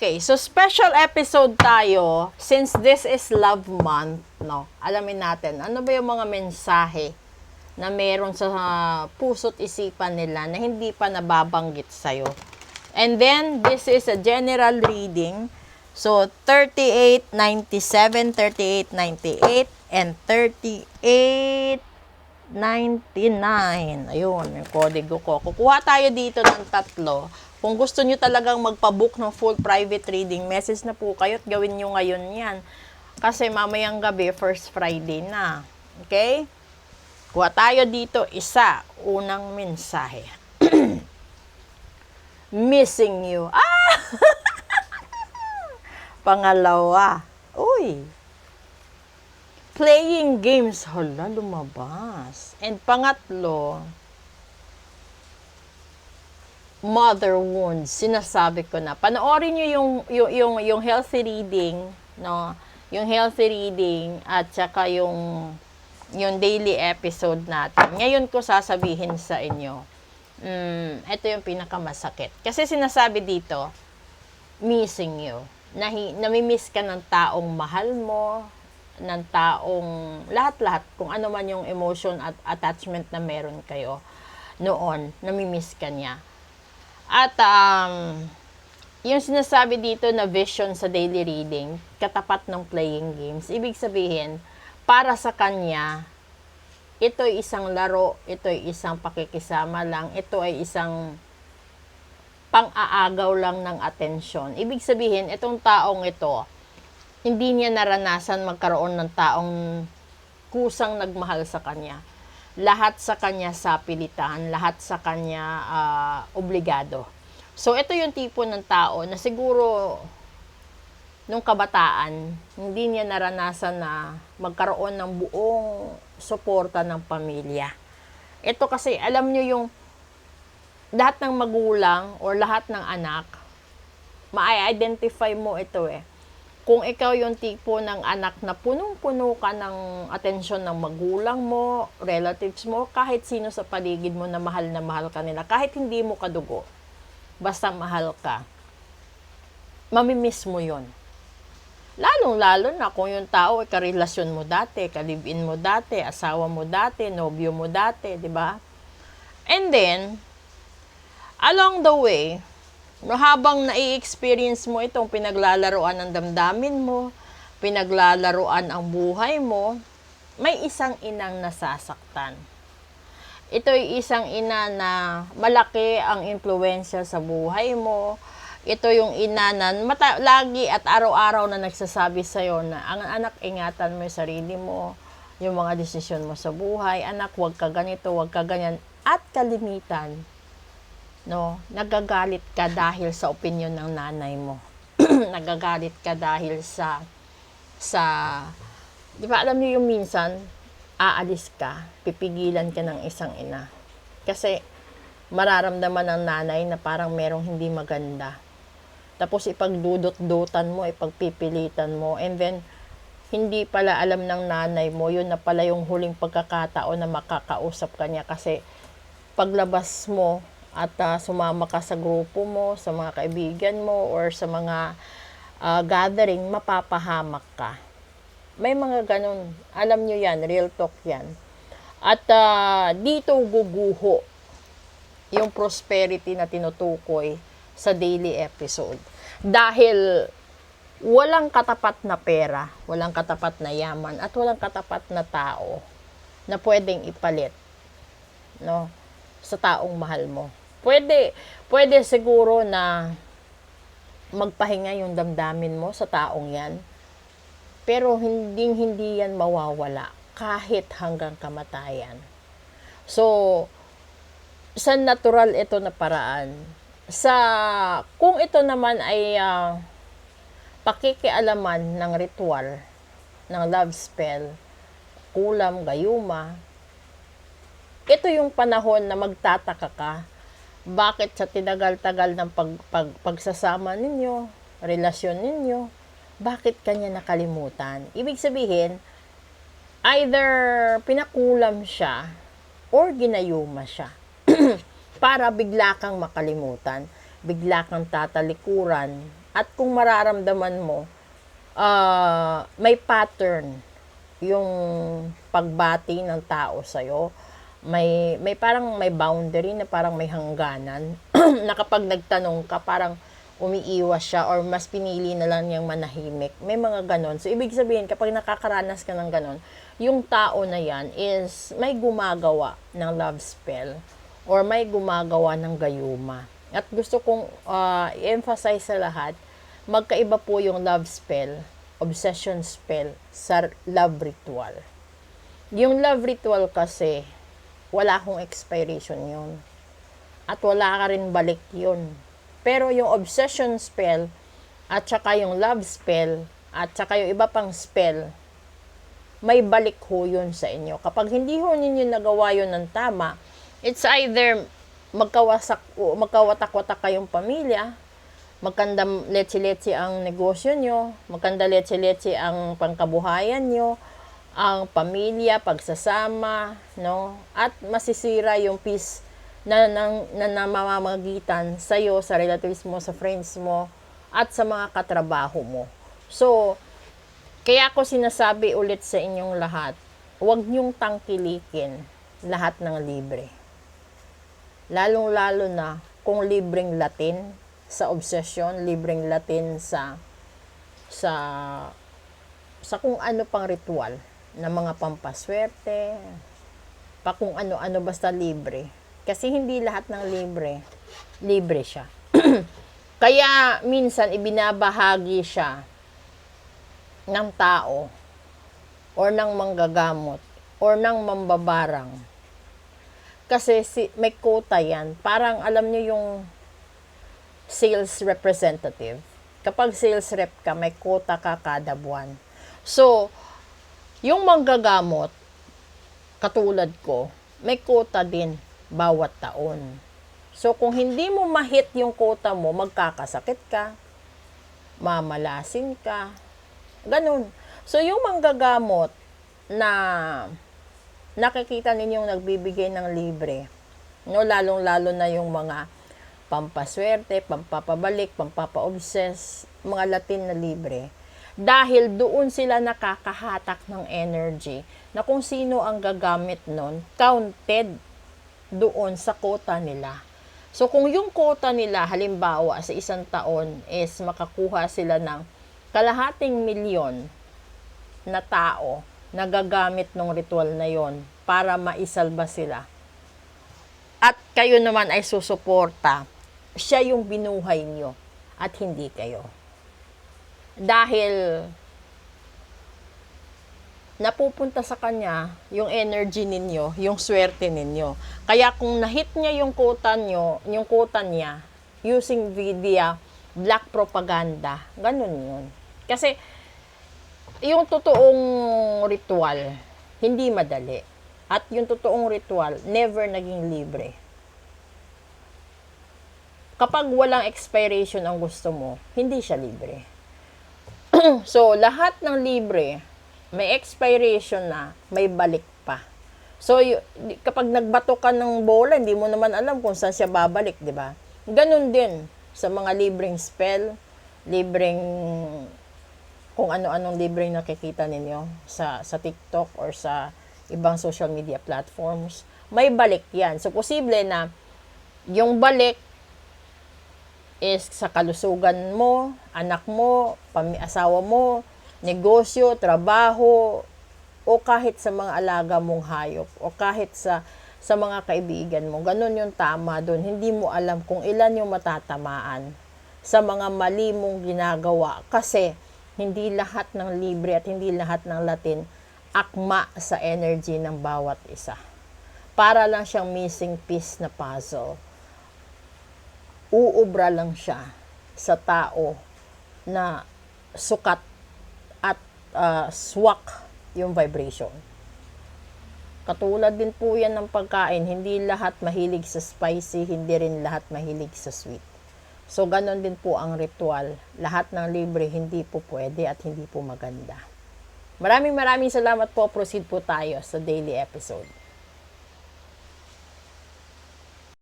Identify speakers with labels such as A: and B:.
A: Okay, so special episode tayo since this is love month, no? Alamin natin, ano ba yung mga mensahe na meron sa puso't isipan nila na hindi pa nababanggit sa'yo. And then, this is a general reading. So, 3897, 3898, and 3899. Ayun, yung kodigo ko. Kukuha tayo dito ng tatlo. Kung gusto nyo talagang magpabook ng full private reading, message na po kayo at gawin nyo ngayon yan. Kasi mamayang gabi, first Friday na. Okay? Kuha tayo dito, isa, unang mensahe. Missing you. Ah! Pangalawa, uy. Playing games. Hala, lumabas. And pangatlo, mother wounds. Sinasabi ko na. Panoorin nyo yung healthy reading, no? Yung healthy reading at saka yung daily episode natin. Ngayon ko sasabihin sa inyo. Ito yung pinakamasakit. Kasi sinasabi dito, missing you. Namimiss ka ng taong mahal mo, ng taong lahat-lahat, kung ano man yung emotion at attachment na meron kayo noon, namimiss ka niya. At yung sinasabi dito na vision sa daily reading, katapat ng playing games, ibig sabihin, para sa kanya, ito ay isang laro, ito ay isang pakikisama lang, ito ay isang pang-aagaw lang ng atensyon. Ibig sabihin, itong taong ito, hindi niya naranasan magkaroon ng taong kusang nagmahal sa kanya. Lahat sa kanya sapilitan, lahat sa kanya obligado. So, ito yung tipo ng tao na siguro nung kabataan, hindi niya naranasan na magkaroon ng buong suporta ng pamilya. Ito kasi, alam niyo yung lahat ng magulang or lahat ng anak, ma-identify mo ito eh. Kung ikaw yung tipo ng anak na punong-puno ka ng atensyon ng magulang mo, relatives mo, kahit sino sa paligid mo na mahal ka nila, kahit hindi mo kadugo, basta mahal ka, mamimiss mo yon. Lalong-lalo na kung yung tao ay karelasyon mo dati, kalibin mo dati, asawa mo dati, nobyo mo dati, di ba? And then, along the way, habang nai-experience mo itong pinaglalaroan ng damdamin mo, pinaglalaroan ang buhay mo, may isang inang nasasaktan. Ito ay isang ina na malaki ang impluwensya sa buhay mo. Ito yung ina na lagi at araw-araw na nagsasabi sa'yo na ang anak, ingatan mo yung sarili mo, yung mga desisyon mo sa buhay. Anak, huwag ka ganito, huwag ka ganyan. At kalimitan, no, nagagalit ka dahil sa opinion ng nanay mo. Nagagalit ka dahil sa di ba alam niyo yung minsan aalis ka, pipigilan ka ng isang ina. Kasi mararamdaman ng nanay na parang merong hindi maganda. Tapos ipagdudot-dutan mo, ipagpipilitan mo, and then hindi pala alam ng nanay mo, yun na pala yung huling pagkakataon na makakausap ka niya kasi paglabas mo at sumama ka sa grupo mo, sa mga kaibigan mo, or sa mga gathering, mapapahamak ka. May mga ganun. Alam nyo yan, real talk yan. At dito guguho yung prosperity na tinutukoy sa daily episode. Dahil walang katapat na pera, walang katapat na yaman, at walang katapat na tao na pwedeng ipalit, no, sa taong mahal mo. Pwede siguro na magpahinga yung damdamin mo sa taong yan. Pero hindi yan mawawala kahit hanggang kamatayan. So, sa natural ito na paraan. Kung ito naman ay pakikialaman ng ritual, ng love spell, kulam, gayuma, ito yung panahon na magtataka ka. Bakit sa tinagal-tagal ng pagsasama ninyo, relasyon ninyo, bakit kanya nakalimutan? Ibig sabihin, either pinakulam siya or ginayuma siya para bigla kang makalimutan, bigla kang tatalikuran, At kung mararamdaman mo, may pattern yung pagbati ng tao sa'yo, may parang may boundary na parang may hangganan na kapag nagtanong ka parang umiiwas siya or mas pinili na lang niyang manahimik. May mga ganon. So, ibig sabihin, kapag nakakaranas ka ng ganon, yung tao na yan is may gumagawa ng love spell or may gumagawa ng gayuma. At gusto kong i-emphasize sa lahat, magkaiba po yung love spell, obsession spell, sa love ritual. Yung love ritual kasi, wala akong expiration yun. At wala ka rin balik yun. Pero yung obsession spell, at saka yung love spell, at saka yung iba pang spell, may balik ho yun sa inyo. Kapag hindi ho ninyo nagawa yun ng tama, it's either magkawatak-watak kayong pamilya, magkanda letsi-letsi ang negosyo nyo, magkanda letsi-letsi ang pangkabuhayan nyo, ang pamilya, pagsasama, no? At masisira yung peace na namamagitan sa'yo, sa relatives mo, sa friends mo, at sa mga katrabaho mo. So, kaya ako sinasabi ulit sa inyong lahat, huwag niyong tangkilikin lahat ng libre. Lalong-lalo na kung libreng Latin sa obsession, libreng Latin sa kung ano pang ritual na mga pampaswerte, pa kung ano-ano basta libre. Kasi hindi lahat ng libre siya. Kaya minsan ibinabahagi siya ng tao or ng manggagamot or ng mambabarang. Kasi may quota yan. Parang alam niyo yung sales representative. Kapag sales rep ka, may quota ka kada buwan. So, yung manggagamot, katulad ko, may quota din bawat taon. So, kung hindi mo ma-hit yung quota mo, magkakasakit ka, mamalasin ka, ganun. So, yung manggagamot na nakikita ninyong nagbibigay ng libre, no, lalong-lalo na yung mga pampaswerte, pampapabalik, pampapa-obsess, mga Latin na libre. Dahil doon sila nakakahatak ng energy na kung sino ang gagamit nun, counted doon sa quota nila. So, kung yung quota nila, halimbawa, sa isang taon is makakuha sila ng 250,000 na tao na gagamit ng ritual na yon para maisalba sila. At kayo naman ay susuporta, siya yung binuhay nyo at hindi kayo. Dahil napupunta sa kanya yung energy ninyo, yung swerte ninyo. Kaya kung na-hit niya yung quota niya, using via black propaganda, ganun yun. Kasi yung totoong ritual, hindi madali. At yung totoong ritual, never naging libre. Kapag walang expiration ang gusto mo, hindi siya libre. So, lahat ng libre, may expiration na, may balik pa. So, kapag nagbato ka ng bola, hindi mo naman alam kung saan siya babalik, di ba? Ganun din sa mga libreng spell, libreng kung ano-anong libreng nakikita ninyo sa TikTok or sa ibang social media platforms. May balik yan. So, posible na yung balik is sa kalusugan mo, anak mo, asawa mo, negosyo, trabaho, o kahit sa mga alaga mong hayop, o kahit sa mga kaibigan mo. Ganun yung tama doon. Hindi mo alam kung ilan yung matatamaan sa mga mali mong ginagawa. Kasi hindi lahat ng libre at hindi lahat ng Latin akma sa energy ng bawat isa. Para lang siyang missing piece na puzzle. Uubra lang siya sa tao na sukat at swak yung vibration. Katulad din po yan ng pagkain, hindi lahat mahilig sa spicy, hindi rin lahat mahilig sa sweet. So, ganon din po ang ritual. Lahat ng libre, hindi po pwede at hindi po maganda. Maraming salamat po. Proceed po tayo sa daily episode.